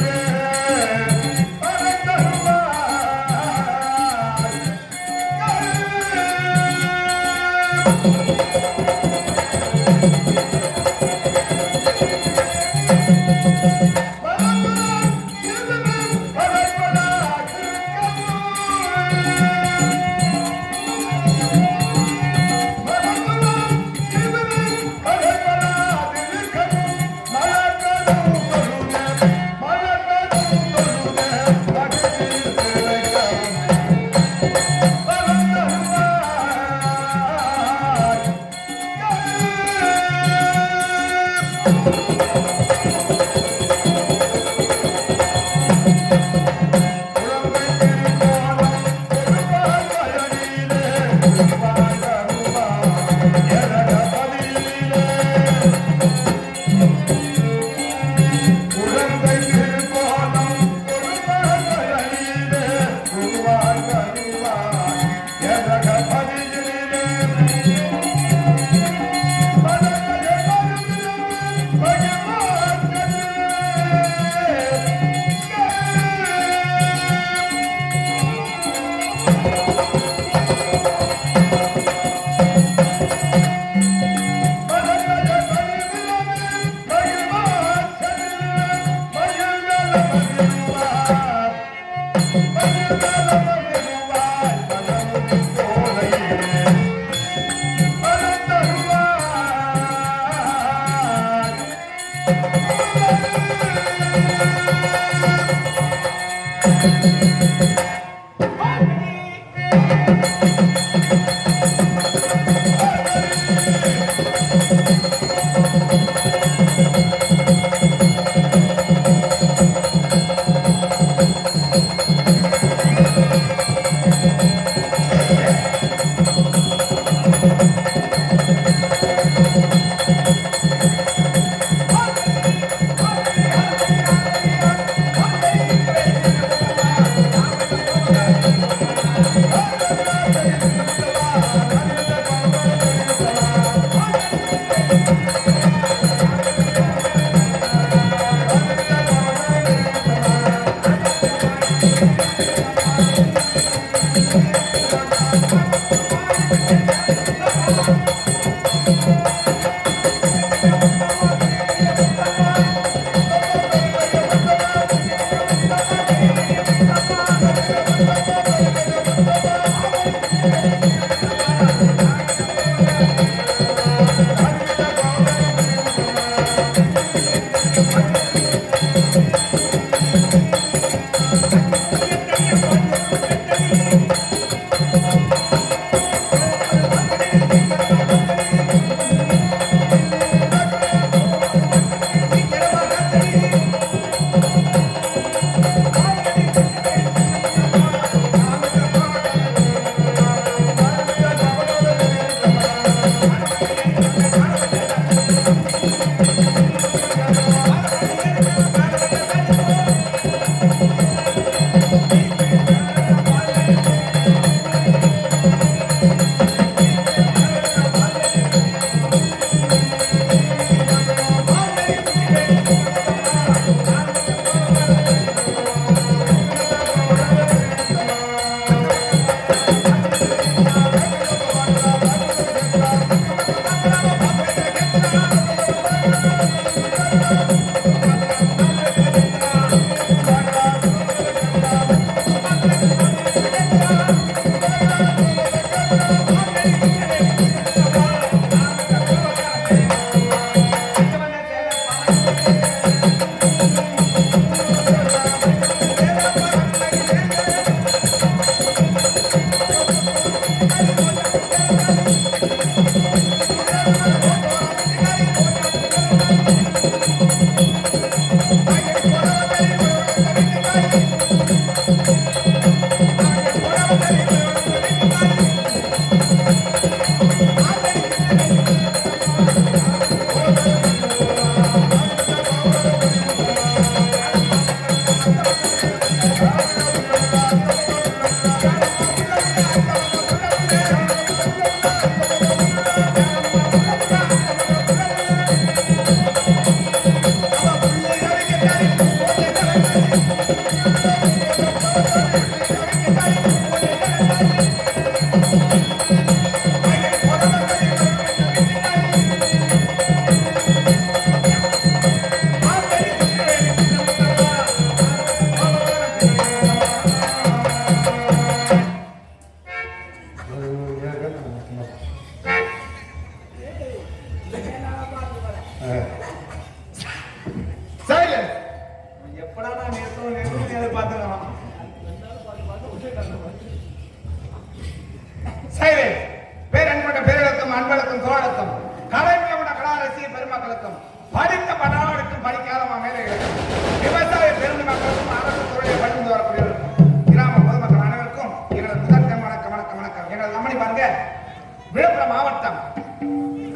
Yeah.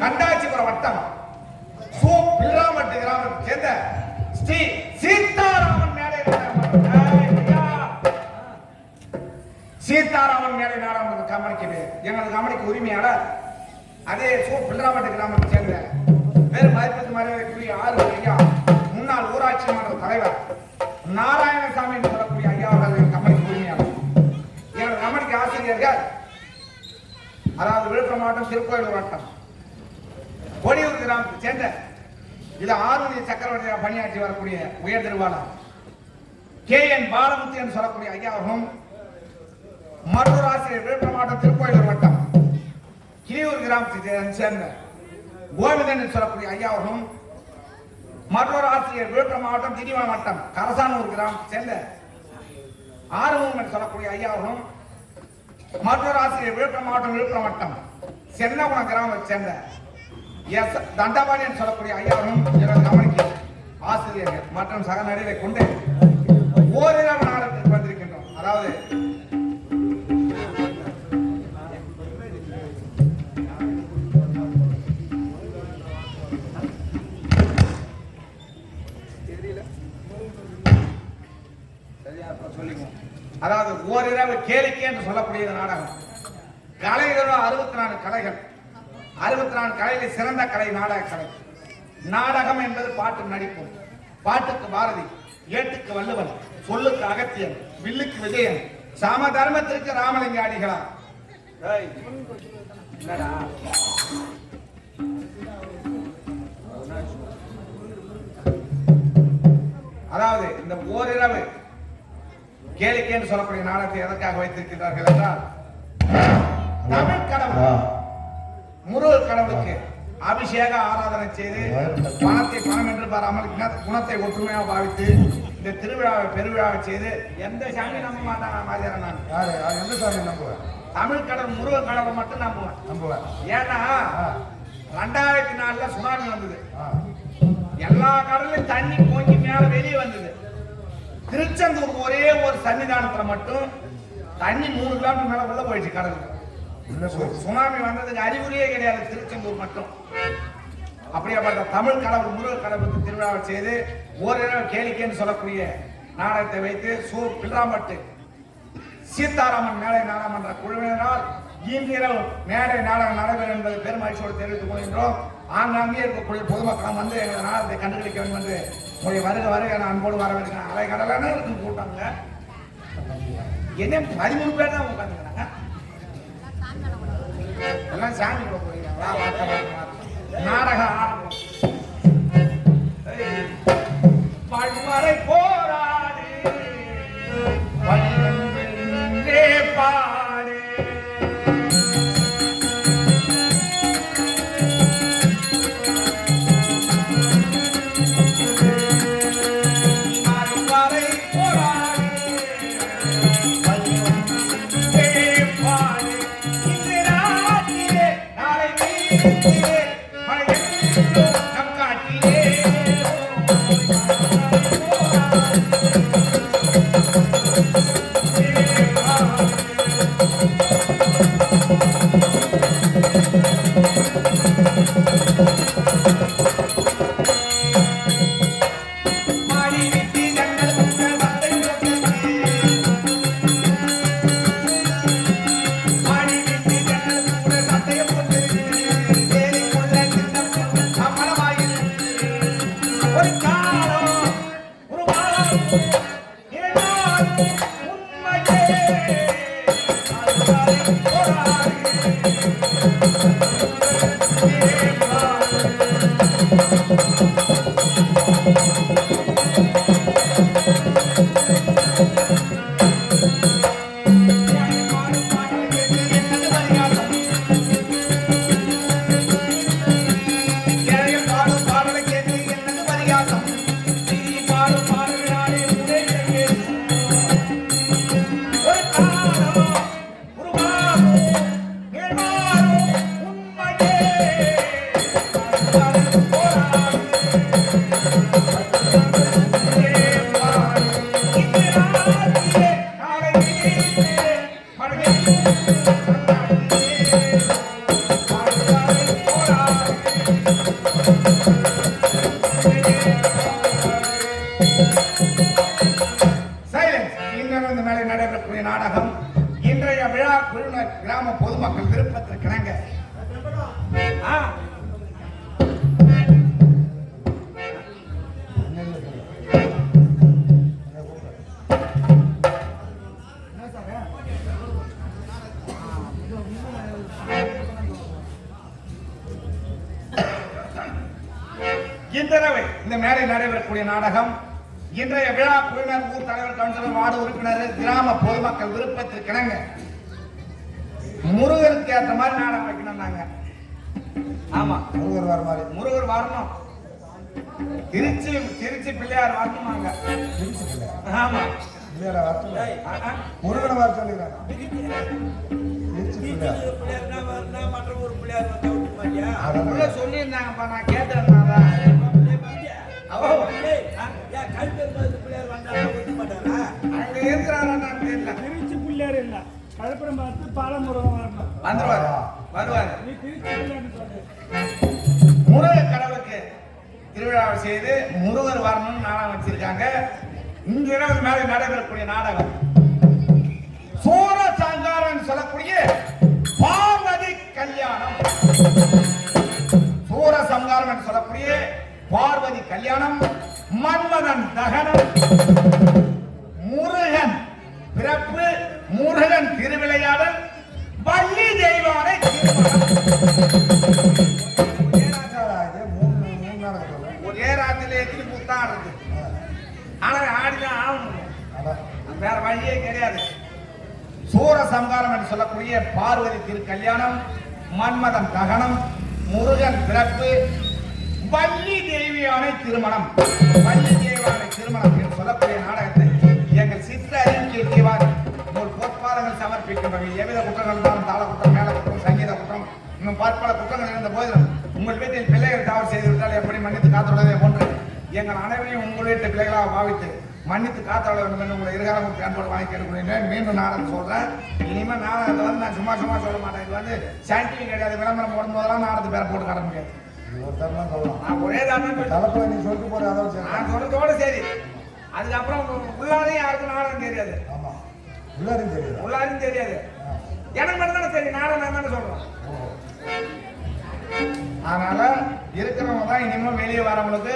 Kandachipuram வட்டம் சூ பிள்ளாமட்டு கிராமத்தை சேர்ந்த ஸ்ரீ சீதாராமன் மேடை சீதாராமன் மேடை நாடாளுமன்ற கம்பெனிக்கு எங்களது கம்பெனிக்கு உரிமையாளர் அதே சூ பிள்ளாமட்டு கிராமத்தை சேர்ந்த வேறு மதிப்பத்து மரியாதைக்குரிய ஆறு ஐயா முன்னாள் ஊராட்சி மன்ற தலைவர் நாராயணசாமி என்று சொல்லக்கூடிய ஐயா அவர்கள் கம்பெனிக்கு உரிமையாளர் எனது கம்பெனிக்கு ஆசிரியர்கள் அதாவது விழுப்புரம் மாவட்டம் திருக்கோயில் வட்டம் கோடியூர் கிராமத்தை சேர்ந்த இது ஆறுமணி சக்கரவர்த்தியாக பணியாற்றி வரக்கூடிய உயர் திருவாளர் KN பாலமுத்து என்று சொல்லக்கூடிய ஐயா அவர்களும் மற்றொரு ஆசிரியர் விழுப்புரம் மாவட்டம் திருக்கோயில் வட்டம் கிளியூர் கிராமத்தை சேர்ந்த கோவிந்தன் என்று சொல்லக்கூடிய ஐயா அவர்களும் மற்றொரு ஆசிரியர் விழுப்புரம் மாவட்டம் திண்டிவனம் வட்டம் கரசானூர் கிராமத்தை சேர்ந்த ஆறுமுகம் என்று சொல்லக்கூடிய ஐயா அவர்களும் மற்றொரு ஆசிரியர் விழுப்புரம் மாவட்டம் விழுப்புரம் வட்டம் சென்னகுணம் கிராமத்தை சேர்ந்த எஸ் தண்டபாணி என்று சொல்லக்கூடிய ஐயா அவர்களும் எனது கவனிக்கு ஆசிரியர்கள் மற்றும் சக நடிகரை கொண்டு ஓரிரவு நாடகத்திற்கு வந்திருக்கின்றோம். அதாவது அதாவது ஓரிரவு கேளிக்கை என்று சொல்லக்கூடிய நாடகம். கலைகளோ 64 கலைகள். 64 கலையில் சிறந்த கலை நாடக கலை. நாடகம் என்பது பாட்டு நடிப்பு. பாட்டுக்கு பாரதி, ஏட்டுக்கு வள்ளுவன், சொல்லுக்கு அகத்தியன், வில்லுக்கு விஜயன், சம தர்மத்திற்கு ராமலிங்க அடிகளார். அதாவது இந்த ஓரிரவு கேளிக்கை என்று சொல்லக்கூடிய நாடகத்தை எதற்காக வைத்திருக்கிறார்கள் என்றால் தமிழ் கடவுள் முருகர் கடவுளுக்கு அபிஷேக ஆராதனை செய்து பணத்தை பணம் என்று பாராமல் குணத்தை ஒற்றுமையாக பாவித்து இந்த திருவிழாவை பெருவிழாவை செய்து எந்த சாமி நம்ப மாட்டாங்க மாதிரியான நான் எந்த சாமி நம்புவேன்? தமிழ் கடவுள் முருகர் கடவுளை மட்டும் நம்புவேன். ஏன்னா 2004 சுனாமி வந்தது. எல்லா கடலையும் தண்ணி போங்கி மேல வெளியே வந்தது. திருச்செந்தூர் ஒரே ஒரு சன்னிதானத்துல மட்டும் தண்ணி 3 கிலோமீட்டர் மேல உள்ள போயிடுச்சு கடலுக்கு. சுனாமி வந்ததுக்கு அறிகுறியே கிடையாது திருச்செந்தூர் மட்டும். அப்படியாப்பட்ட தமிழ் கடவுள் முருகர் கடவுளுக்கு திருவிழாவை செய்து ஓரிரவு கேளிக்கைன்னு சொல்லக்கூடிய நாடகத்தை வைத்து பிள்ளாம்பட்டு சீதாராமன் மேடை நாடாளுமன்ற குழுவினரால் இன்றிரவு மேடை நாடகம் நடைபெறும் என்பதை பெருமகிழ்ச்சியோடு தெரிவித்துக் கொள்கின்றோம். ஆங்காங்கே இருக்கக்கூடிய பொதுமக்களும் வந்து எங்கள் நாடகத்தை கண்டுகளிக்க வேண்டும் என்று உங்களுடைய வருக நான் அன்போடு வரவேற்கிறேன். அலை கடலான கூட்டாங்க என்ன 13 பேர் தான் உட்காந்துக்கிறாங்க. எல்லாம் சாமி நாடகம் பல்வரை போராடு பாடு நாடகம் இன்றைய விழா குழுவினர் கிராம பொதுமக்கள் விருப்பத்திற்கிணங்க இந்த மேடை நடைபெறக்கூடிய நாடகம் இன்றைய விழா குழுவினர் ஊர் தலைவர் கவுன்சிலர் வார்டு உறுப்பினர் கிராம பொதுமக்கள் விருப்பத்திற்கிணங்க முருகருக்கு ஏற்ற மாதிரி நாடகம் வைக்கணும். ஆமா, முருகர் வரணும். திருச்சி பிள்ளையார் வரணுமாங்க. ஆமா, முருகனை வர சொல்லிடுறாங்க. சொல்லியிருந்தாங்கப்பா, நான் கேட்டேன். அங்க இருக்கிறாரான்னு தெரியல. திருச்சி பிள்ளையார் இல்ல, கலப்படம் பார்த்து பாலமுருகன் வரணும். வருவாரு. நீ திருச்சி பிள்ளையார்னு சொல்லு. முருக கடவுளுக்கு திருவிழாவை செய்து முருகர் வரணும்னு நாடகம் வச்சிருக்காங்க. இங்க மேல நடைபெறக்கூடிய நாடகம் சூர சங்காரம் சொல்லக்கூடிய பார்வதி கல்யாணம். சூர சங்காரம் என்று சொல்லக்கூடிய பார்வதி கல்யாணம், மன்மதன் தகனம், முருகன் பிறப்பு, முருகன் திருவிளையாடல், வள்ளி தெய்வானை ஒரே ராத்திரில எத்தனை புத்தான் இருக்கு. ஆனா ஆடிதான் ஆகணும், வேற வழியே கிடையாது. சூர சம்ஹாரம் என்று சொல்லக்கூடிய பார்வதி திரு கல்யாணம், மன்மதன் தகனம், முருகன் பிறப்பு, வள்ளி தேவியான திருமணம். வள்ளி தேவியான திருமணம் என்று சொல்லக்கூடிய நாடகத்தை எங்கள் சித்த அறிவிக்கை செய்வார் ஒரு பொற்பாதங்கள் சமர்ப்பிக்கும் வகையில் எவ்வித குற்றங்கள் இருந்தாலும் தாள குற்றம், மேல குற்றம், சங்கீத குற்றம், இன்னும் பற்பல குற்றங்கள் இருந்த போதிலும் உங்கள் வீட்டில் பிள்ளைகள் தவறு செய்துவிட்டால் எப்படி மன்னித்து காத்துள்ளதை போன்று எங்கள் அனைவரையும் உங்கள் வீட்டு பிள்ளைகளாக பாவித்து மன்னித்து காத்தாட வேண்டும் என்று உங்களை இருகாலம் அன்போடு வாங்கி கேட்டுக்கொள்கிறேன். மீண்டும் நாடகம் சொல்றேன். இனிமேல் நாடகத்தை வந்து நான் சும்மா சொல்ல மாட்டேன். இது வந்து சயின்டிபிக் கிடையாது. விளம்பரம் போடும் போதெல்லாம் நாடகத்தை பேர போட்டு காட்ட முடியாது. நான் ஒரே தான் நீ சொல்லிட்டு போற நான் சொல்றதோட சரி. அதுக்கப்புறம் உள்ளாரையும் யாருக்கும் நாடகம் தெரியாது. உள்ளாரையும் தெரியாது. எனக்கு மட்டும் தானே தெரியும் நாடகம் நான் தானே சொல்றேன். அதனால இருக்கிறவங்க தான் இனிமேல் வெளியே வரவங்களுக்கு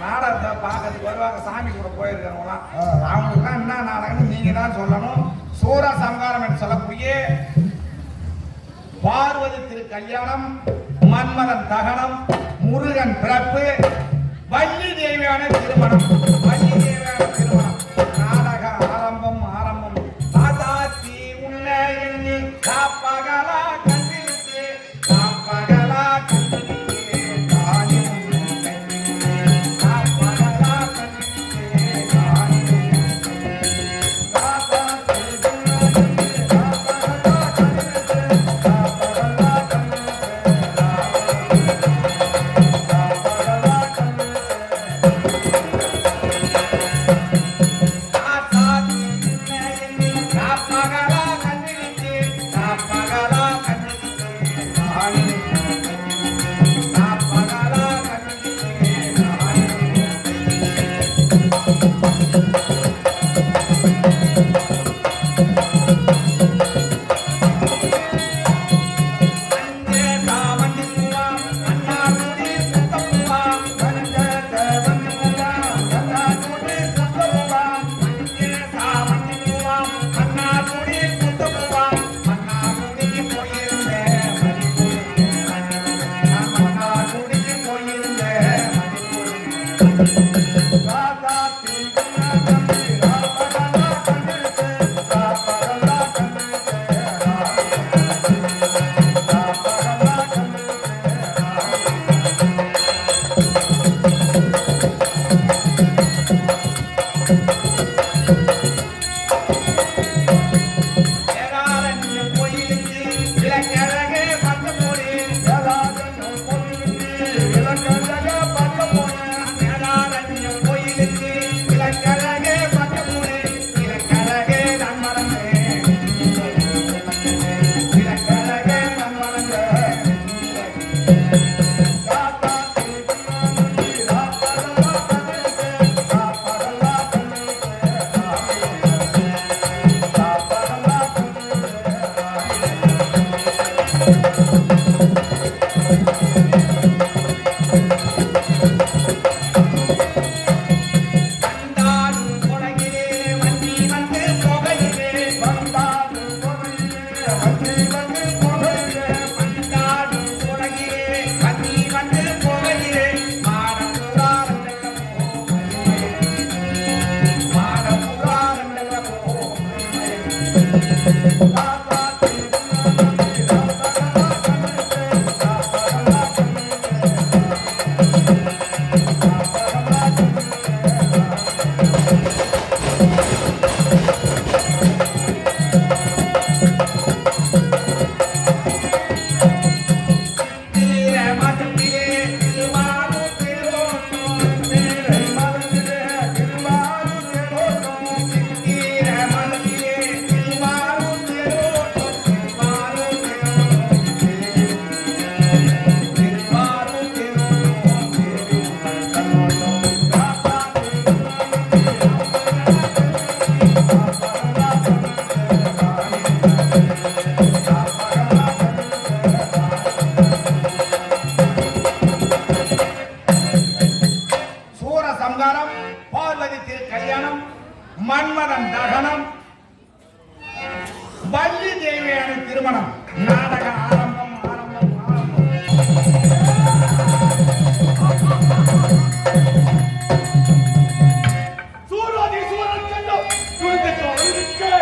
நாடகத்தை பார்க்கறதுக்கு வருவாங்க. சாமி கூட போயிருக்கிறவங்களாம் அவங்களுக்குலாம் என்ன நாடகம்னு நீங்க தான் சொல்லணும். சூர சம்ஹாரம் என்று சொல்லக்கூடிய பார்வதி திரு கல்யாணம், மன்மதன் தகனம், முருகன் பிறப்பு, வள்ளி தேவியான திருமணம். வள்ளி தேவியான திருமணம் நாடக ஆரம்பம். தாத்தாத்தி உன்னை எண்ணி காப்பகலா கண்டிருக்கே, காப்பகலா கண்டிருக்கே, சம்ஹாரம், பார்வதி திரு கல்யாணம், மன்மதன் தகனம், வள்ளி தேவியான திருமணம். நாடக ஆரம்பம் ஆரம்பம் ஆரம்பம். சூராதி சூரன் கண்டம் துணிந்து ஒளிர்க்கே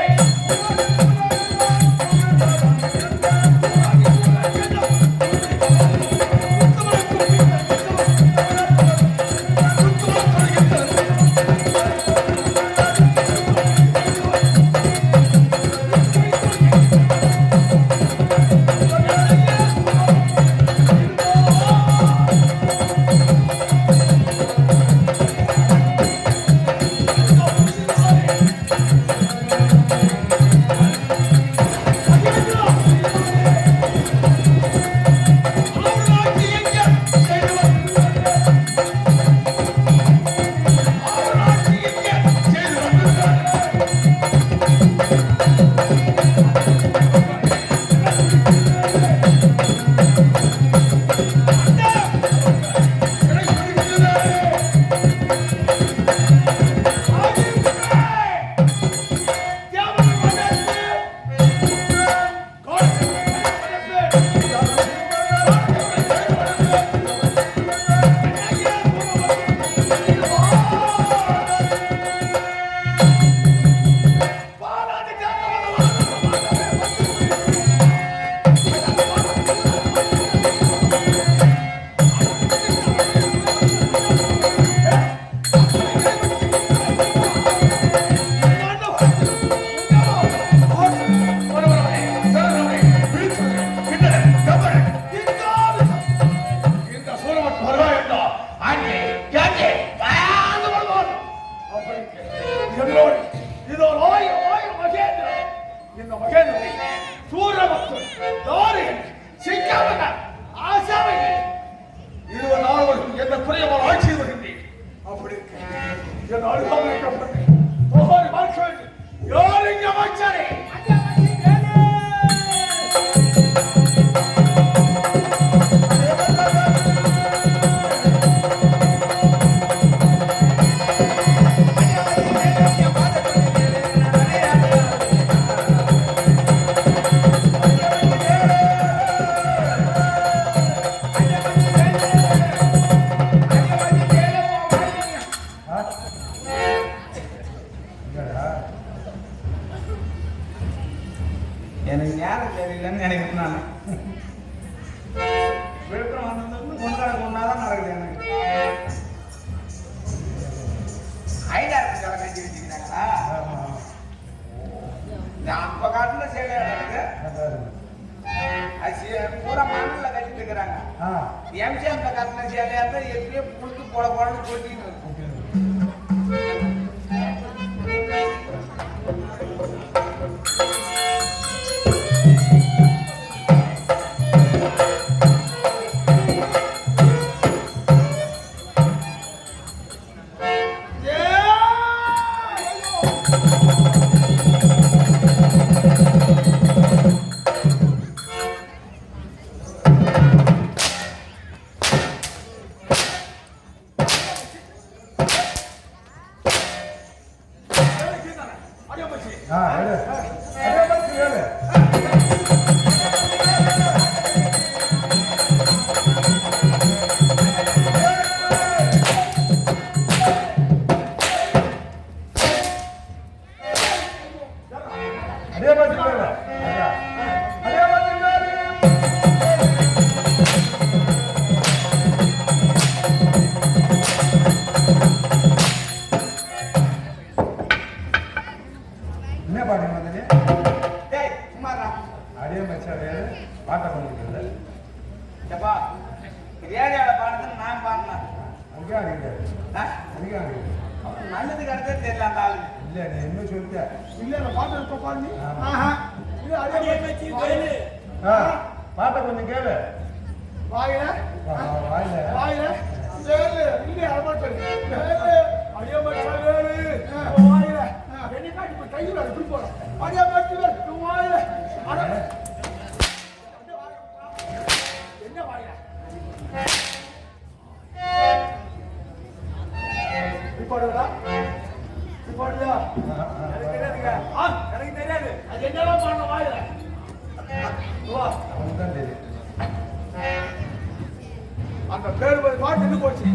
எனக்கு நேரம் தெரியலன்னு நினைக்கிறேன். நான் விழுப்புரம் வந்ததுலேருந்து ஒன்றாதான் நடக்குது. எனக்கு ஐடாருக்கு கலை கட்டி வச்சுக்கிறாங்களா? இந்த அப்ப காட்டுல சேலை நடக்குது, அது பூரா மண்ணில் கட்டிட்டு இருக்கிறாங்க. எம்ஜிஆர் காட்டுல சேலையா இருந்தா எப்படியோ புழுத்து போட போடன்னு கொட்டிட்டு இருக்கும். நல்லதுக்கு அடுத்தே தெரியல அந்த ஆளு. இல்ல நீ என்ன சொல்லிட்ட? இல்ல நான் பாட்டு இப்ப பாருங்க. இது அதே வச்சு பாட்டை கொஞ்சம் கேளு. வாயில வாயில வாயில வேலு இல்ல அமர்த்தல் வேலு அடியே மச்சான் வேலு வாயில என்ன காட்டி போய் கையில இப்படி போற அடியே மச்சான் வாயில அட என்ன வாயில பாடுடா நீ பாடுயா எனக்கு தெரியாதுங்க எனக்கு தெரியாது அது என்னெல்லாம் பாடணும் வாயில வா அவனுக்கு தெரியும். அந்த பேர் போய் பாட்டு நின்று போச்சு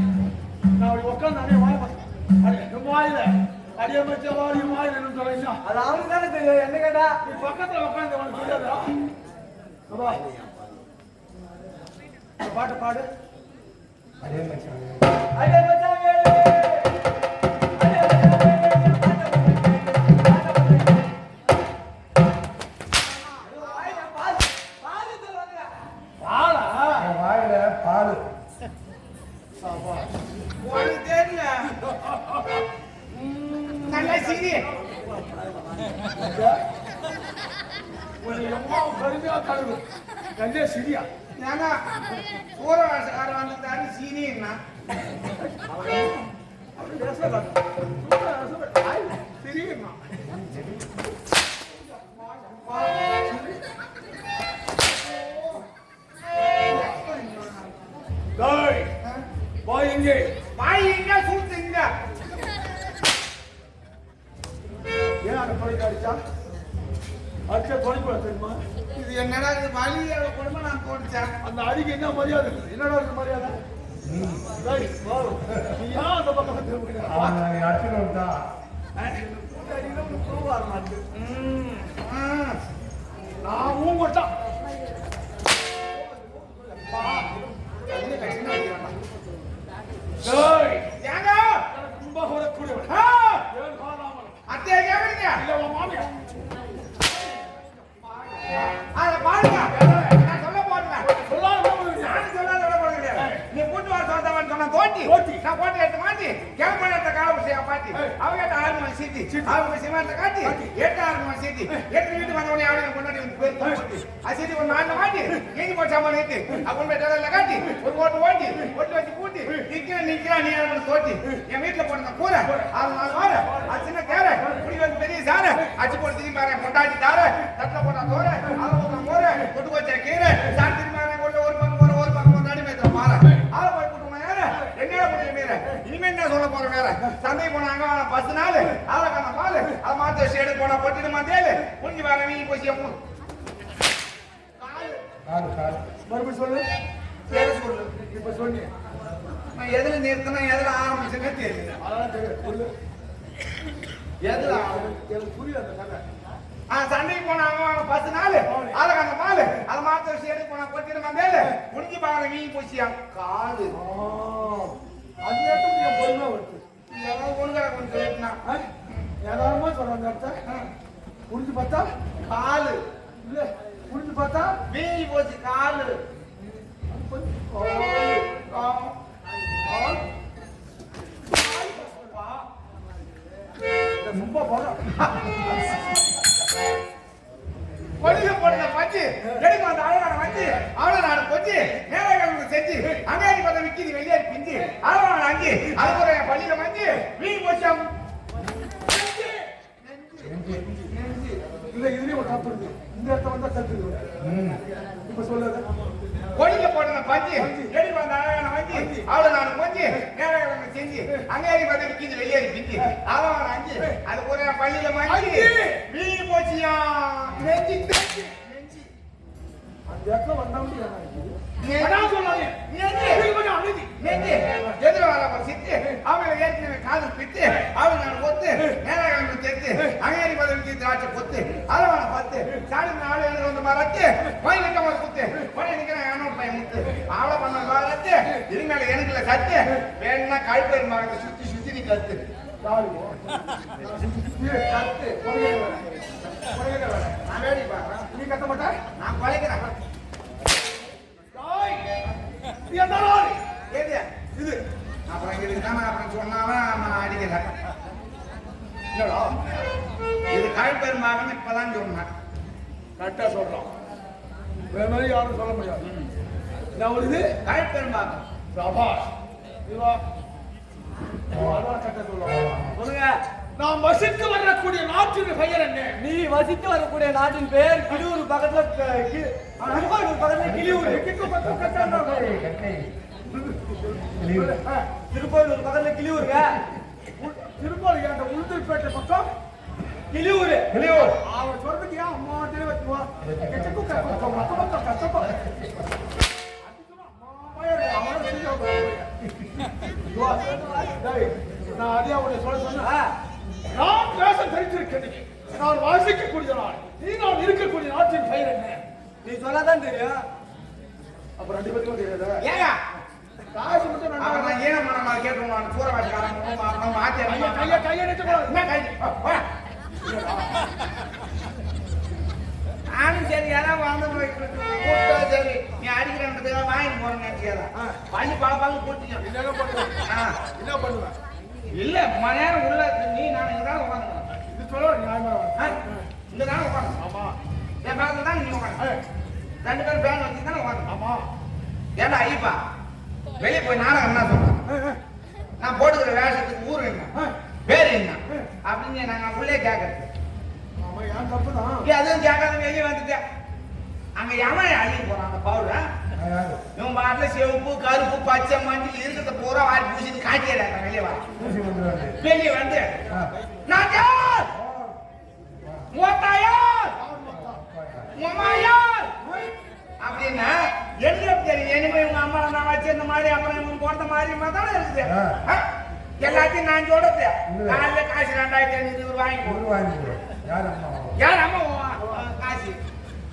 நான் அப்படி உட்காந்து அடைய வாய பார்த்தேன் வாயில அடிய மச்ச வாடி வாயில நின்று சொல்ல அது அவனுக்கு தானே தெரியும் என்ன கேட்டா நீ பக்கத்துல உட்காந்து உனக்கு தெரியாதா வா பாட்டு பாடு அதே மச்சான். அடைய மச்ச வேலு அவன் வாயில பால். உனக்கு தெரியல நல்லா சிரி ஒரு எம்மா கருமையா கழுவு கஞ்சே சிரியா ஏன்னா சூரவாசாரம் வந்திருந்தாரு சீனின்னா அப்படி பேசலாம் சிரியா டேய் போய் எங்கே வாய் எங்க சூத்துங்க ஏன் அந்த தொலைக்கு அடிச்சா அடிச்சா தொலைக்கு தெரியுமா இது என்னடா இது வலியோட குடும்பம் நான் போட்டுச்சேன் அந்த அடிக்கு என்ன மரியாதை இருக்கு? என்னடா இருக்கு மரியாதை டேய் வா நீ ஏன் அந்த பக்கம் திரும்புகிற அவன் அடிச்சுட்டு விட்டான். நான் ஊங்கட்டான் டேய் ஏங்க ரொம்ப வரக்கூடியவன் ஆ! ஏன் காணாமல் அத்தையை கேக்குறீங்க இல்ல உன் மாமியா அத பாருங்க நான் சொல்ல போறேன் சொல்லாத நானும் சொல்லாத விட போறது கிடையாது நீ கூட்டு வர சொந்தவன் சொன்ன தோட்டி தோட்டி. நான் போட்டு எடுத்து மாட்டி கேம்பு எடுத்த காலபுசியா பாட்டி அவங்க கிட்ட 6 மணி சீட்டி அவங்க சிமெண்ட காட்டி 8 மணி சீட்டி 8 வீட்டு வந்தவனே அவனுக்கு கொண்டாடி வந்து பேர் தோட்டி அசீதி ஒரு நாலு மாட்டி ஏஞ்சி போட்டு சாமான் ஏத்தி அப்பன் பேட்டல காட்டி ஒரு ஓட்டு வச்சு பூட்டி நிக்கிறா நீ அவனுக்கு தோட்டி என் வீட்டுல போட்ட கூரை 6 வார அது சின்ன கேரை குடி வந்து பெரிய சார அச்சு போட்டு திரும்பி பாரு கொண்டாடி தார தட்டில போட்டா தோற அதை போட்டா மோர கொண்டு வச்ச கீரை சார் திரும்பி ஒரு பக்கம் கொண்டாடி மேய்த்த மாற ஆளை போய் கூட்டுமா யாரு என்னடா முடியும் மீற இனிமே என்ன சொல்ல போற வேற சந்தை போனாங்க 10 நாள் ஆளக்கான பால் அதை மாத்த ஷேடு போனா பொட்டிட்டு மாத்தேலு குஞ்சு வேற வீங்கி போச்சு கால். மறுபடியும் சொல்லு சொல்லு இப்ப சொன்னி நான் எதுல நிறுத்தினா எதுல ஆரம்பிச்சுன்னு தெரியல அதான் தெரியும் சொல்லு எதுல எனக்கு புரியல அந்த கதை சண்டைக்கு போனாங்க 10 நாள் ஆளக்கான பால் அதை மாத்த ஷேடு போனா பொட்டிட்டு மாத்தேலு குஞ்சு வேற வீங்கி போச்சு காலு அது நேரத்துக்கு என் பொறுமை வருது எல்லாம் ஒழுங்கா கொஞ்சம் சொல்லிட்டுனா ஏதாரமா சொல்ற அந்த இடத்த புரிஞ்சு பார்த்தா காலு இல்ல புரிஞ்சு பார்த்தா வீங்கி போச்சு காலு ரொம்ப போறோம் கொடிக போடுற பச்சு எடுக்க அந்த அழகான வச்சு அவளை நாடு போச்சு நேரங்களுக்கு செஞ்சு அங்காடி பதம் விற்கிது வெளியாடி பிஞ்சு அளவான அஞ்சு அது ஒரு பள்ளியில மஞ்சு வீங்கி போச்சு இல்ல இதுலயும் ஒரு தப்பு இருக்கு இந்த இடத்த வந்தா தப்பு இப்ப சொல்லுது கொடிக போடுற பஞ்சு எடுக்க அந்த அழகான வச்சு அவளை நாடு போச்சு நேரங்களுக்கு செஞ்சு அங்காடி பதம் விற்கிது வெளியாடி பிஞ்சு அளவான அஞ்சு அது ஒரு பள்ளியில மஞ்சு வீங்கி போச்சியா நெஞ்சு அந்த இடத்துல வந்தா முடியாது அவங்களை ஏற்கனவே காதல் பித்து அவங்க கொத்து நேராக தெத்து அங்கேரி பதவிக்கு திராட்சை கொத்து அளவான பத்து சாடி 4 எழுது வந்து மரத்து போய் நிற்க ஒரு குத்து போய் நிற்கிறேன் என்னோட பையன் முத்து அவளை பண்ண மரத்து இது மேல எனக்குல கத்து வேணும்னா கழுப்பேர் மரத்தை சுத்தி நீ கத்து கத்து நான் வேடி பாக்குறேன் நீ கத்த மாட்டா நான் குலைக்கிறேன் ஏது இது அப்புறம் இதுதான் அப்புறம் சொன்னாவன் நான் அடிக்கிறேன் என்னடா இது கழுப்பெருமாகன்னு இப்பதான் சொன்னேன் கரெக்டா சொல்றான் வேற மாதிரி யாரும் சொல்ல முடியாது நான் ஒரு இது கழுப்பெருமாகம் சபாஷ் இதுவா அதான் கரெக்டா சொல்லுவாங்க சொல்லுங்க நாம் வசித்து வரக்கூடிய நாட்டின் பெயர் என்ன நீ வசித்து வரக்கூடிய நாட்டின் பெயர் கிளியூர் பக்கத்துல திருக்கோயிலூர் பக்கத்துல கிளியூர் கட்டை. திருக்கோயிலூர் பக்கத்துல கிளியூருங்க கிளியூர். கிளியூர். அவன் சொல்றதுக்கு ஏன் அம்மா தெரிவா கெச்சக்கு கெச்சக்கு மொத்த கெச்சக்கு நான் அதே அவனை சொன்னா நான் வேஷம் தரித்திருக்கிறேன். நான் வாசிக்கக்கூடிய நாள், நீ நான் இருக்கக்கூடிய நாட்டின் பெயர் என்ன? நீ சொன்னாதான் தெரியும். அப்புறம் ரெண்டு பேருக்கும் தெரியாது. ஏங்க காசு மட்டும் அப்புறம் நான் ஏன் மனமா கேட்டுருவான் சூறவாசிக்காரன் ஆச்சரிய கையை நிறுத்தக்கூடாது. என்ன கை நானும் சரி ஏதாவது வந்து கூட்டா சரி நீ அடிக்கிறன்றதுக்காக வாங்கி போறேன்னு நினைச்சிக்கலாம் பண்ணி பாப்பாங்க கூட்டிக்கணும் என்ன பண்ணுவேன்? என்ன பண்ணுவேன்? இல்ல மணி நேரம் உள்ள நீ நான் இங்கதான் உட்காந்துக்கணும் இது சொல்ல நியாயமா இங்க தானே உட்காந்து ஆமா என் பக்கத்துல தான் நீ உட்காந்து ரெண்டு பேரும் பேன் வச்சு தானே உட்காந்து ஆமா ஏன்டா ஐயப்பா வெளியே போய் நாடகம் என்ன சொல்றேன் நான் போட்டுக்கிற வேஷத்துக்கு ஊர் என்ன பேர் என்ன அப்படின்னு நாங்க உள்ளே கேட்கறது ஆமா ஏன் தப்பு தான். அதுவும் கேட்காத வெளியே வந்துட்டேன் அங்க எவன் அள்ளி போறான் அந்த பவுடர் இவன் பாட்டுல சிவப்பு கருப்பு பச்சை மஞ்சள் இருக்கிறத பூரா வாரி பூசிட்டு காட்டிடுறாங்க வெளியே வா வெளியே வந்து நான் யார் மூத்தாயார் மும்மாயார் அப்படின்னா எனக்கு தெரியும் இனிமே உங்க அம்மா நான் வச்சிருந்த மாதிரி அப்புறம் இவங்க போட்ட மாதிரி தானே இருக்குது எல்லாத்தையும் நான் சொல்றது காலையில காசு 2500 வாங்கி யார் அம்மா காசு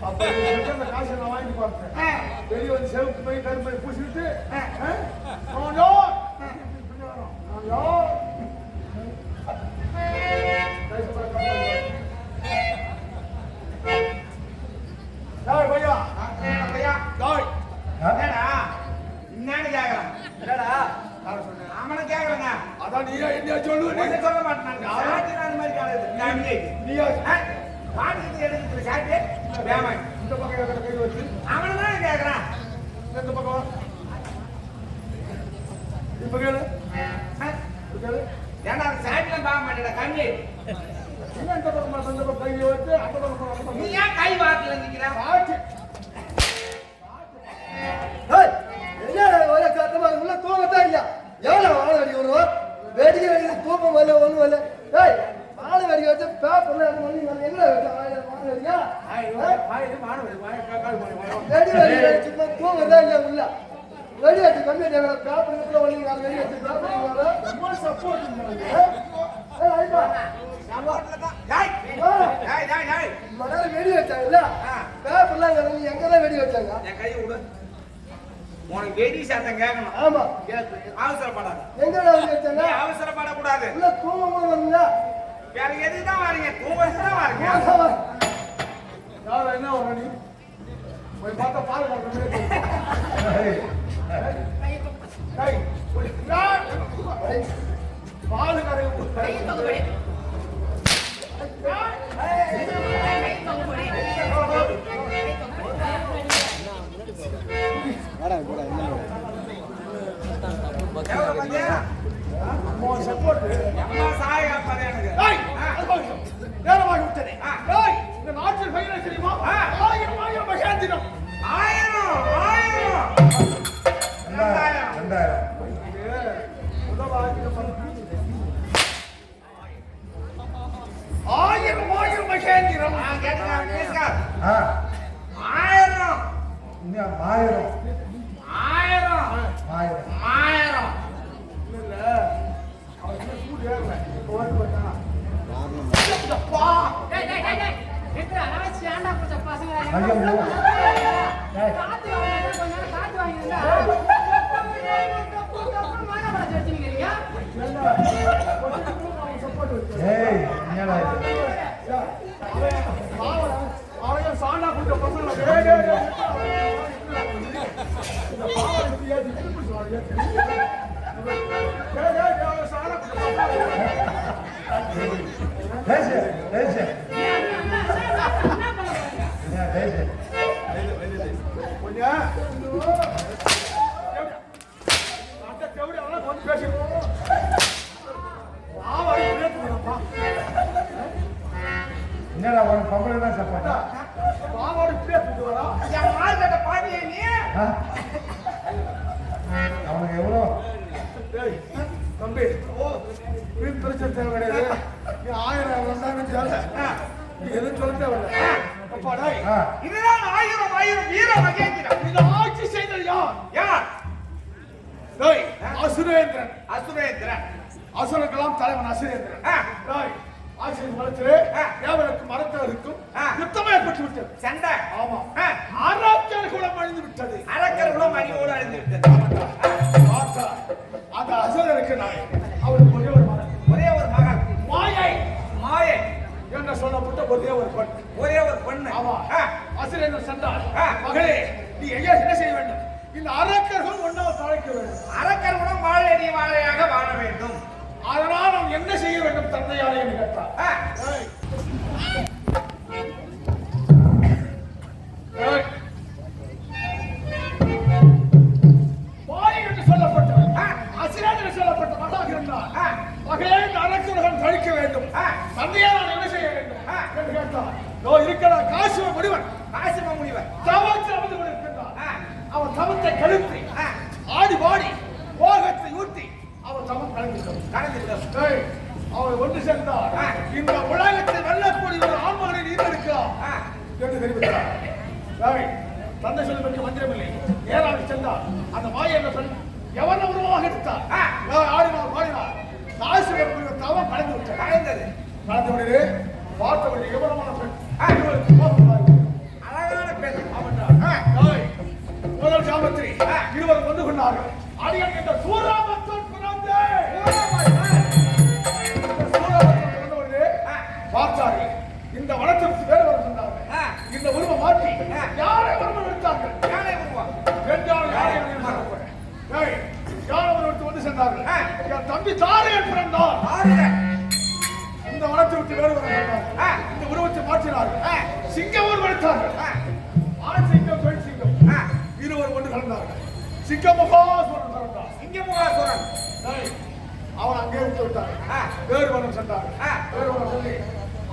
அப்ப அந்த காசை நான் வாங்கி பார்த்தேன். வெளியே வந்து செவப்பு போய் கருப்பை பூசிட்டு ஐயா என்னடா என்னன்னு கேக்குறான் என்னடா நான் சொன்னேன். அவனை கேக்குறேங்க அதான் நீ என்ன சொல்லுவ? ஒன்னும் சொல்ல மாட்டேன் அந்த மாதிரி காலேஜ் நீயா பாட்டு எடுத்து சாப்பிட்டு வேமாய் இந்த பக்கம் இருக்கிற கை வச்சு அவனை தான் கேக்குறான் இந்த பக்கம் இப்ப கேளு இப்ப கேளு ஏன்னா சாப்பிட்டு பார்க்க மாட்டேடா கண்ணி என்ன இந்த பக்கம் இந்த பக்கம் கை வச்சு அந்த பக்கம் நீ ஏன் கை வாக்குல நிக்கிற பாட்டு என்ன ஒரே சத்தமா உள்ள தூங்கத்தான் இல்லையா? எவ்வளவு வாழை வெடி வருவோம்? வெடிக்க வெடிக்க தூக்கம் வரல ஒண்ணும் வரல. ஏய் வாழை வெடிக்க வச்சு பேப்பர்ல பண்ணி எங்க வாழை வெடிக்கா? வெடி வெடி சும்மா தூங்கதான் இல்லையா உள்ள? வெடி வெடி கம்மி பேப்பர் ஒண்ணு வெடி வச்சு பேப்பர் சப்போர்ட் வெடி வச்சாங்கல்ல பேப்பர்லாம் எங்கதான் வெடி வச்சாங்க? என் கையை விடு உனக்கு வெடி சத்தம் கேட்கணும் ஆமா அவசரப்படாது எங்கடா வெடி வச்சாங்க? நீ அவசரப்படக்கூடாது உள்ள தூங்க கூட வரல. வேற எதுக்கு தான் வரீங்க தூங்கத்துக்கு தான் வரீங்க யார் என்ன வர நீ போய் பார்த்தா பால் பால் கரை சப்போர்ட் அம்மா சாய காப்பாது எனக்கு நேரமாகி விட்டதே. இந்த நாட்டில் பயிரை தெரியுமா? 1000 மகேந்திரம். 1000 1000 மகேந்திரம். கேட்டுக்க 1000 இல்ல அவன் சூடு ஏறல. இப்போ வந்து பார்த்தானா சாண்டா கூட்ட பசங்க என்னடா உனக்கு பொம்பளை தான் சப்போட்டா? என் மார்க்கெட்ட பாட்டியே நீ அவனுக்கு எவ்வளோ தம்பி வீண் பிரச்சனை தேவை கிடையாது. 1000 வந்தாங்கன்னு முடிஞ்சால நீ எதுவும் சொல்ல தேவையில்ல அப்பா டேய் ஆ. இதுதான் 1000 வீர மகேந்திரன். இந்த ஆட்சி செய்தது யார் யார்? டேய் அசுரேந்திரன் அசுரேந்திரன். அசுரர்களாம் தலைவன் அசுரேந்திரன் ஆ. டேய் ஆட்சியின் வளர்ச்சிலே ஆ. தேவருக்கும் மரத்தவருக்கும் ஆ. யுத்தமே ஏற்பட்டு விட்டது சண்டை. ஆமா ஆ. ஆராய்ச்சியாளர் கூட அழிந்து விட்டது அரக்கர்களும் அடியோடு அழிந்து விட்டது. பார்த்தா அந்த அசுரருக்கு நாய் அவருக்கு ஒரே ஒரு மகன் ஒரே ஒரு மகள் மாயை மாயை. என்ன சொல்லப்பட்ட ஒரே ஒரு பெண் ஒரே ஒரு பொண்ணு. ஆமா ஆ. அசுரேந்திரன் சென்றார் ஆ. மகளே நீ ஐயா என்ன செய்ய வேண்டும் இந்த அரக்கர்கள் ஒன்றால் தழைக்க வேண்டும் அரக்கர்களும் வாழையடி வாழையாக வாழ வேண்டும். அதனால் நாம் என்ன செய்ய வேண்டும் தந்தையாரே என்று கேட்டார் ஆ. ஏய். ஏய். மாயை என்று சொல்லப்பட்ட ஆ. அசுரன் என்று சொல்லப்பட்ட மகளாக இருந்தார் ஆ. மகளே இந்த அரக்கர்கள் தழைக்க வேண்டும் ஆ. தந்தையார் நான் என்ன செய்ய வேண்டும் ஆ. என்று கேட்டார் இதோ இருக்கிற காசிவ முடிவன் காசிம முனிவர். தவத்தில் அமர்ந்து கொண்டிருக்கின்றார் ஆ. அவன் தவத்தை கழுத்தி ஆ. ஆடி பாடி போகத்தை ஊட்டி அவன் தவம் கலந்துட்டான் கடந்துட்டோம். ஏய், அவன் ஒன்று சேர்ந்தார் ஆ. இந்த உலகத்தில் வெல்லக்கூடிய ஒரு ஆண்மகனை நீ இருக்கிறான் ஆ. என்று தெரிவித்தார் ஏய், தந்தை சொல்லுவதற்கு மந்திரமில்லை நேராக சென்றார் அந்த மாயை என்ற பெண் எவன உருவமாக எடுத்தார் ஆ. ஏய், ஆடினார் பாடினார் காசு தவம் கலந்து விட்டார் கலந்தது. கலந்து விடு பார்த்தவர்கள் எவனமான பெண் ஆ. இவருக்கு கோபம் உண்டாயிற்று. அழகான பெண். ஆமாண்டா. ஆ. ஏய், முதல் சாமத்திரி ஆ. இருவரும் வந்து கொண்டார்கள் அடியன் என்ற சூராமத்தன் பிறந்தே ஆ. பார்த்தாரு இந்த வனத்திற்கு வேறு வர சொன்னார்கள் ஆ. இந்த உருவம் மாற்றி ஆ. யாரை உருவம் எடுத்தார்கள் யானை உருவம். வென்றால் யாரை உருவம் ஏய் யாரை உருவத்தை வந்து சென்றார்கள் ஆ. என் தம்பி தாரையன் பிறந்தார் ஆறுக. இந்த வனத்தை விட்டு வேறு வர சொன்னார்கள் ஆ. இந்த உருவத்தை மாற்றினார்கள் ஆ. சிங்கம் உருவம் எடுத்தார்கள் ஆ. ஆண் சிங்கம் பெண் சிங்கம் ஆ. இருவர் ஒன்று கலந்தார்கள் சிங்கமகாசுரன் கலந்தார் சிங்கமுகாசுரன். ஏய், அவன் அங்கே விட்டு விட்டார் ஆ. வேறு வனம் சென்றார் ஆ. வேறு வனம் சொல்லி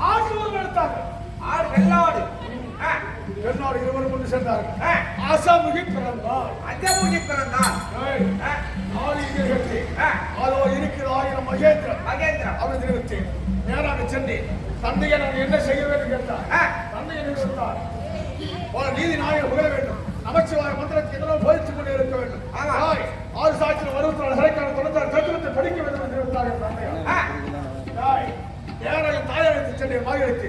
ஆட்டு உருவம் எடுத்தார்கள் ஆடு வெள்ளாடு. ஆ. பெண்ணோடு இருவரும் கொண்டு சென்றார்கள் ஆ. ஆசாமுகி பிறந்தார் அஜமுகி பிறந்தான். ஏய், ஆ. ஆதி இங்கே கட்டி ஆ. அதோ இருக்கிற 1000 மகேந்திரன் மகேந்திரன். அவன் தெரிவித்து நேராக சென்று தந்தையை நான் என்ன செய்ய வேண்டும் கேட்டார் ஆ. தந்தையை நிறுத்தார் பல நீதி நாயகர் புகழ வேண்டும் நமச்சிவாய மந்திரத்தை எதனால் போதித்துக் கொண்டே இருக்க வேண்டும் ஆமா. தாய், 6 சாட்சியில் 64 சிறைக்கான 96 தத்துவத்தை படிக்க வேண்டும் என்று தெரிவித்தார் என் தந்தையார் ஆ. தாய் நேராக தாயகத்தை சென்று மகிழ்ச்சி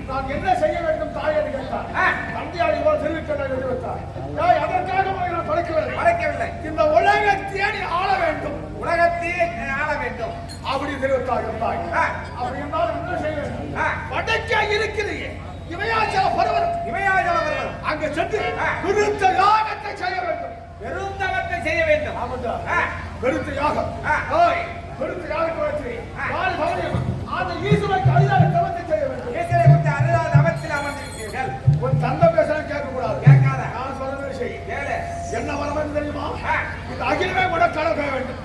நான் என்ன செய்ய வேண்டும் தாய் என்று கேட்டார் ஆ. தந்தையார் இவ்வாறு தெரிவிக்கிறார் என்று தெரிவித்தார் தாய் அதற்காக உன்னை நான் படைக்கவில்லை மறைக்கவில்லை. இந்த உலகத்தை நீ ஆள வேண்டும் உலகத்தையே ஆள வேண்டும். அப்படி தெரிவித்தார் என் தாய் ஆ. அப்படி என்றால் என்ன செய்ய வேண்டும் ஆ. படைக்க இருக்கிறீங்க இவையாச்சா பரவரும் இமையாஜலவர்கள் அங்க சென்று ஆ. விருத்த யாகத்தை செய்ய வேண்டும் பெருந்தவத்தை செய்ய வேண்டும். ஆமாண்டா ஆ. விருத்த யாகம் ஆ. ஓய் விருத்த யாகத்தை வச்சு ஆ. யாரு கவனியம் அந்த ஈஸ்வரனுக்கு அரிதாக தவத்தை செய்ய வேண்டும் ஈஸ்வரை குறித்து அருளாத அவத்தில் அமர்ந்திருக்கிறீர்கள். உன் தந்தை பேசுறது கேட்க கூடாது கேட்காத. நான் சொல்றதை செய் கேளு. என்ன வரவேண்டும் தெரியுமா ஆ. இந்த அகிலமே கூட கடக்க வேண்டும்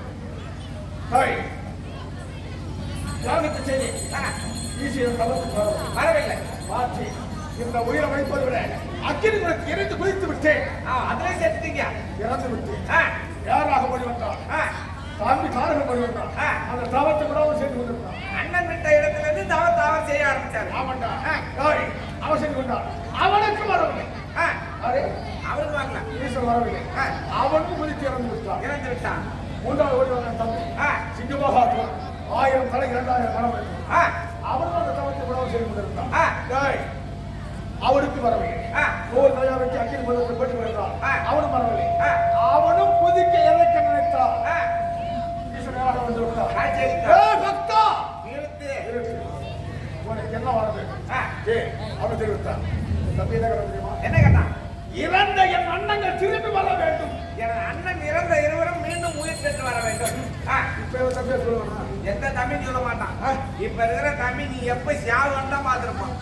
ஓய் யாகத்தை செய்ய ஆ. ஈஸ்வரன் தவத்துக்கு வரணும் வரவில்லை. மாற்றி இந்த உயிரை வைப்பதை விட அக்கினி குலத்தில் இறைந்து குதித்து விட்டேன் அதிலே செத்துங்க. இறந்து விட்டு ஆ. யாராக படி வந்தார் ஆ. சாமி காரகம் படி வந்தார் ஆ. அந்த தவத்தை கூட அவன் செய்து கொண்டிருந்தான் அண்ணன் விட்ட இடத்துல இருந்து தாவம் செய்ய ஆரம்பிச்சாரு. ஆமாண்டா ஆ. ஏய், அவன் செய்து கொண்டான் அவனுக்கு வரவில்லை ஆ. அரே அவருக்கு வரல. ஈஸ்வரன் வரவில்லை ஆ. அவனுக்கு குதித்து இறந்து விட்டான் இறந்து விட்டான். மூன்றாவது ஓடி வந்தான் தம்பி ஆ. சிங்கமாக 1000 தலை 2000 மரம் இருக்கும் ஆ. அவனும் அந்த தவத்தை கூட அவன் செய்து கொண்டிருந்தான் ஆ. ஏய், அவனுக்கு வரவில்லை ஆ. நூறு தலையா வச்சு அக்கினி பதத்தை போட்டு வருகிறான் ஆ. அவனும் வரவில்லை ஆ. அவனும் குதிக்க இறக்க நினைத்தான் ஆ. ஈஸ்வரனாக வந்து விட்டான் காய்ச்சலித்தான். ஏய், பக்தா நிறுத்து. இருக்கு. உனக்கு என்ன வரது ஆ. அவன் தெரிவித்தான் தம்பி என்ன கதை தெரியுமா என்ன கேட்டான்? இறந்த என் அண்ணங்கள் திரும்பி வர வேண்டும் என் அண்ணன் இறந்த இருவரும் மீண்டும் உயிர் பெற்று வர வேண்டும். ஆ. இப்ப இவன் தம்பியை சொல்லுவானா எந்த தமிழ் சொல்ல மாட்டான். ஆ. இப்ப இருக்கிற தமிழ் நீ எப்ப சாவன்னு தான் பார்த்திருப்பான்.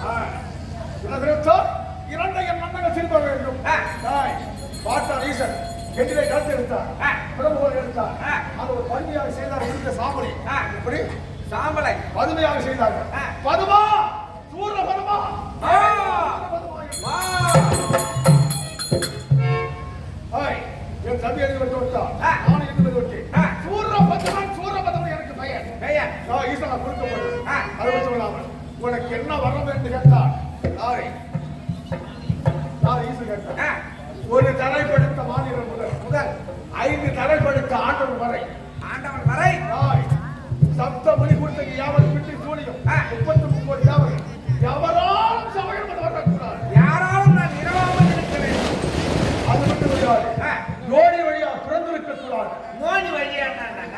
என்ன தெரிவித்தார் இறந்த என் அண்ணங்கள் திரும்ப வேண்டும் ஆ. தாய் பார்த்தார் ஈசன் கெட்டிலே கழுத்து எடுத்தார் ஆ. பிரபுவோடு எடுத்தார் ஆ. அது ஒரு பதுமையாக செய்தார் இருந்த சாமலை ஆ. எப்படி சாம்பலை. பதுமையாக செய்தார்கள் ஆ. பதுமா சூர பதுமா ஆ. பதுமா வா. ஹாய் என் தம்பி எழுதி வந்து விட்டான் ஆ. நானும் எழுதி வந்து விட்டேன் ஆ. சூர பதுமன் எனக்கு பெயர் பெயர். ஈசனா கொடுக்கப்பட்டது ஆ. அது மட்டும் இல்லாமல் உனக்கு என்ன வரம் என்று கேட்டார். நான் ஈசு கேட்டார். ஒரு தடைப்படுத்த மாநிலம் முதல் 5 தடைப்படுத்த ஆண்டவன் வரை சப்தமணி கொடுத்த யாவரும் விட்டு சூழியும் 39 யாவரும் எவராலும் சமயம் வரக்கூடாது. யாராலும் நான் இரவாமல் இருக்க வேண்டும். அது மட்டும் கிடையாது. ஜோடி வழியா பிறந்திருக்க கூடாது. மோனி வழியா என்னன்னாங்க?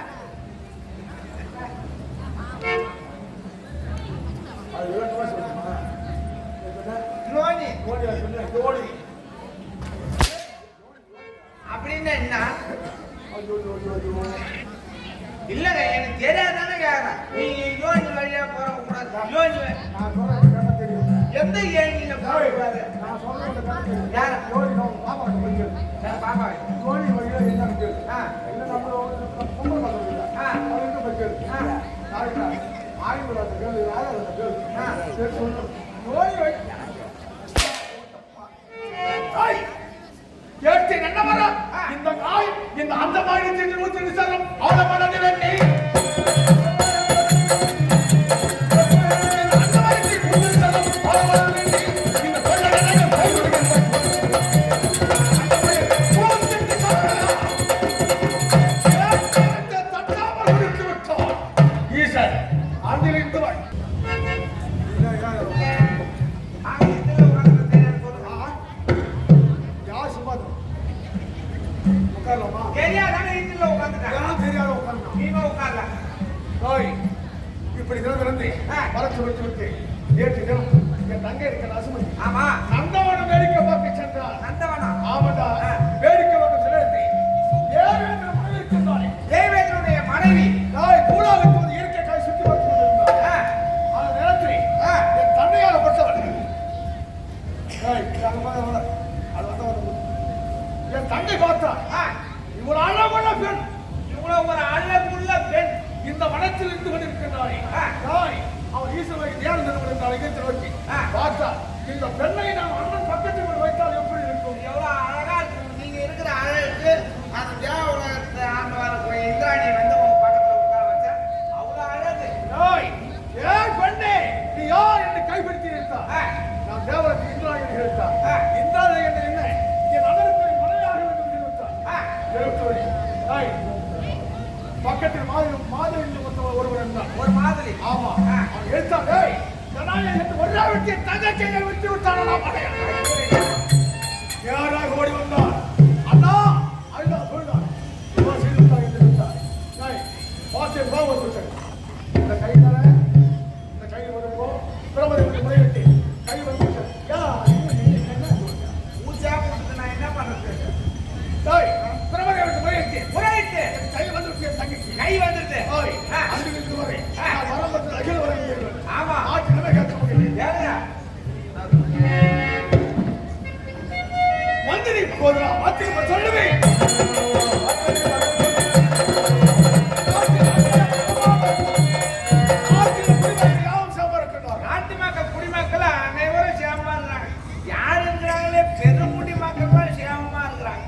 அது வேணுமா சொல்லுமா? மோனி ஜோடியா சொன்ன ஜோடி அப்படின்னு என்ன? ஐயோ இல்லங்க எனக்கு தெரியாதானே கேக்குறேன். நீங்க யோனி வழியா போறவங்க கூட யோனி நான் சொல்றது தெரியும். எந்த ஏன் நீங்க போகக்கூடாது? நான் சொல்றது தெரியும். யார? ஜோடி நான் பாப்பா கிட்ட பாப்பா ஜோடி வழியா என்ன இருக்கு? என்ன நம்மள பொம்பளை மாதிரி இல்ல. அதுக்கு பக்கத்து. நாளைக்கு ஆயுர்வேத கேள் ஆயுர்வேத கேள். சரி சொல்லு. ஜோடி வழி கேட்டு என்ன வர இந்த நாய் இந்த அந்த மாதிரி 100 சதம் அவ்வளவு மனது வேண்டி இப்படி திறந்து மறைச்சு விட்டு நேற்று தினம் என் தங்கை இருக்கிற அசுமதி ஆமா நந்தவனம் வேடிக்கை பார்க்க சென்றார். நந்தவனம் ஆமாடா வேடிக்கை பார்க்க செல்லுது. தேவேந்திரனுடைய மனைவி நாய் கூடாவுக்கு ஒரு இயற்கை காய் சுற்றி பார்த்து கொண்டிருந்தார். அந்த நேரத்தில் என் தந்தையாகப்பட்டவள் என் தங்கை பார்த்தா இவ்வளவு அழகுள்ள பெண், இவ்வளவு ஒரு அழகுள்ள பெண் இந்த வனத்தில் இருந்து கொண்டிருக்கிறாய். அவன் ஈஸ்வரை தியானம் நிறுவனம் நோக்கி பார்த்தா இந்த பெண்ணை நாம் அண்ணன் பக்கத்தில் வைத்தால் எப்படி இருக்கும்? எவ்வளவு அழகா இருக்கு. நீங்க இருக்கிற அழகுக்கு அந்த தேவ உலகத்தை ஆண்டவர் இந்திராணி வந்து உங்க பக்கத்துல உட்கார வச்சா அவ்வளவு அழகு. ஏன் பெண்ணே நீ யார் என்று கைப்பிடித்து இருந்தா? நான் தேவரத்து இந்திராணி இருந்தா. இந்திராணி என்ன என் அண்ணனுக்கு மனைவியாக வேண்டும் என்று இருந்தார். பக்கத்தில் மாதிரி ஒருவர் இருந்தார். ஒரு மாதிரி ஆமா அவன் எடுத்தான். ஒரே வெட்டி தங்கச்சையை விட்டு விட்டானா படையா யாராக ஓடி வந்தார். அண்ணா அண்ணா சொல்றார் பார்த்து கோபம் இந்த கை தானே இந்த கை வரும்போ பிரபதி முறையிட்டு கை வந்து ஊச்சா போட்டு நான் என்ன பண்றது? பிரபதி முறையிட்டு கை வந்துருச்சு. தங்கச்சி கை வந்துருச்சு. அங்கிருந்து வரை வரம்பத்தில் அகில வரை ஆமா ஆட்சியிலே கேட்க முடியல. மந்திரி போதுரா மாத்தி சொல்லுவேன். நாட்டு மக்கள் குடிமக்கள் அனைவரும் சேமமா இருக்கிறாங்க. யார் இருக்கிறாங்களே பெருங்குடி மக்கள் தான் சேமமா இருக்கிறாங்க.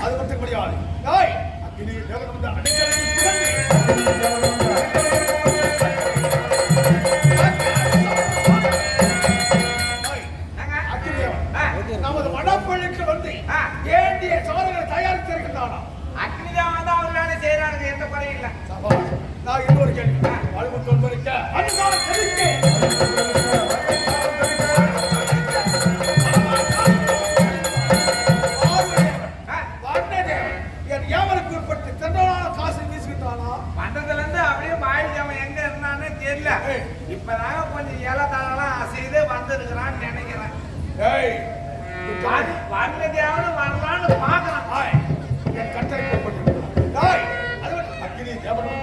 அது மட்டும் முடியாது. அக்கினி தேவன் வந்து அடிக்கடி நமது வடப்பள்ளிக்கு வந்து வேண்டிய சாதனை தயாரித்திருக்கின்றானா? அக்னிதான் வந்து அவர்களான செய்யறாங்க. எந்த குறையும் இல்லை. நான் இன்னொரு கேள்வி வலுவு தொல்பரிக்க அதுதான் ஏவலுக்கு உட்பட்டு தென்றலான காசு வீசுகிட்டானா? பண்றதுல இருந்து அப்படியே மாயிடுச்சு. எங்க இருந்தானே தெரியல. இப்பதாங்க கொஞ்சம் ஏலத்தாளெல்லாம் அசைது வந்திருக்கிறான்னு நினைக்கிறேன். வந்ததையாவது வரலான்னு பாக்குறேன். என் கட்டளை போடப்பட்டிருக்கிறாய். அது அக்கினி தேவனும்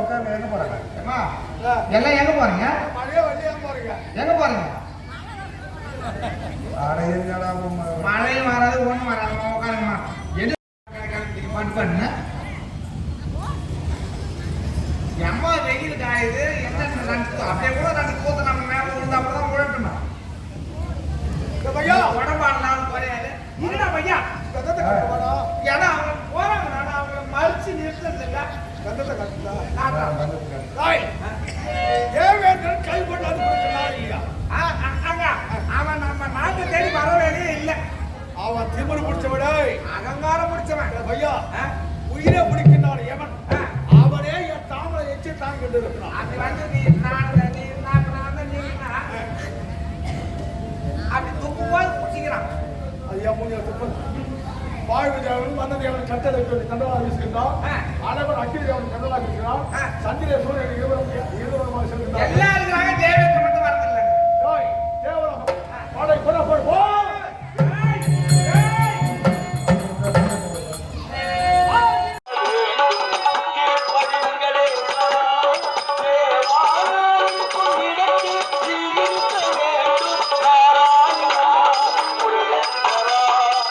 உட்காந்து எங்க போறாங்க? எல்லாம் எங்க போறீங்க? மழையே வண்டியா போறீங்க. எங்க போறீங்க? மழையும் வராது ஒண்ணும் வராது. உட்காருங்கம்மா. பண்ணு எம்மா வெயில் காயுது. என்ன அப்படியே கூட 2 கூத்து நம்ம மேல விழுந்தா தான் உழட்டணும். நான் திமிரு பிடிச்சவடே, அகங்காரம் முடிச்சவன் ஐயா ஆ? உயிரை பிடிக்கின்றான் எவன் ஆ. அவனே என் தாமரை எச்சு தாங்கி கொண்டு இருக்கிறான். அது வந்து நீ நான் அப்படி துப்பும்போது பிடிச்சிக்கிறான். அது என் மூஞ்சில துப்பு. வாழ்வு தேவன் வந்த தேவன் கட்டளை கண்டலா வீசுகின்றான். ஆ. அளவன் அக்கினி தேவன் கண்டலா வீசுகிறான். ஆ. சந்திர சூரியன் இருவருமாக செல்கின்றான். எல்லாரும்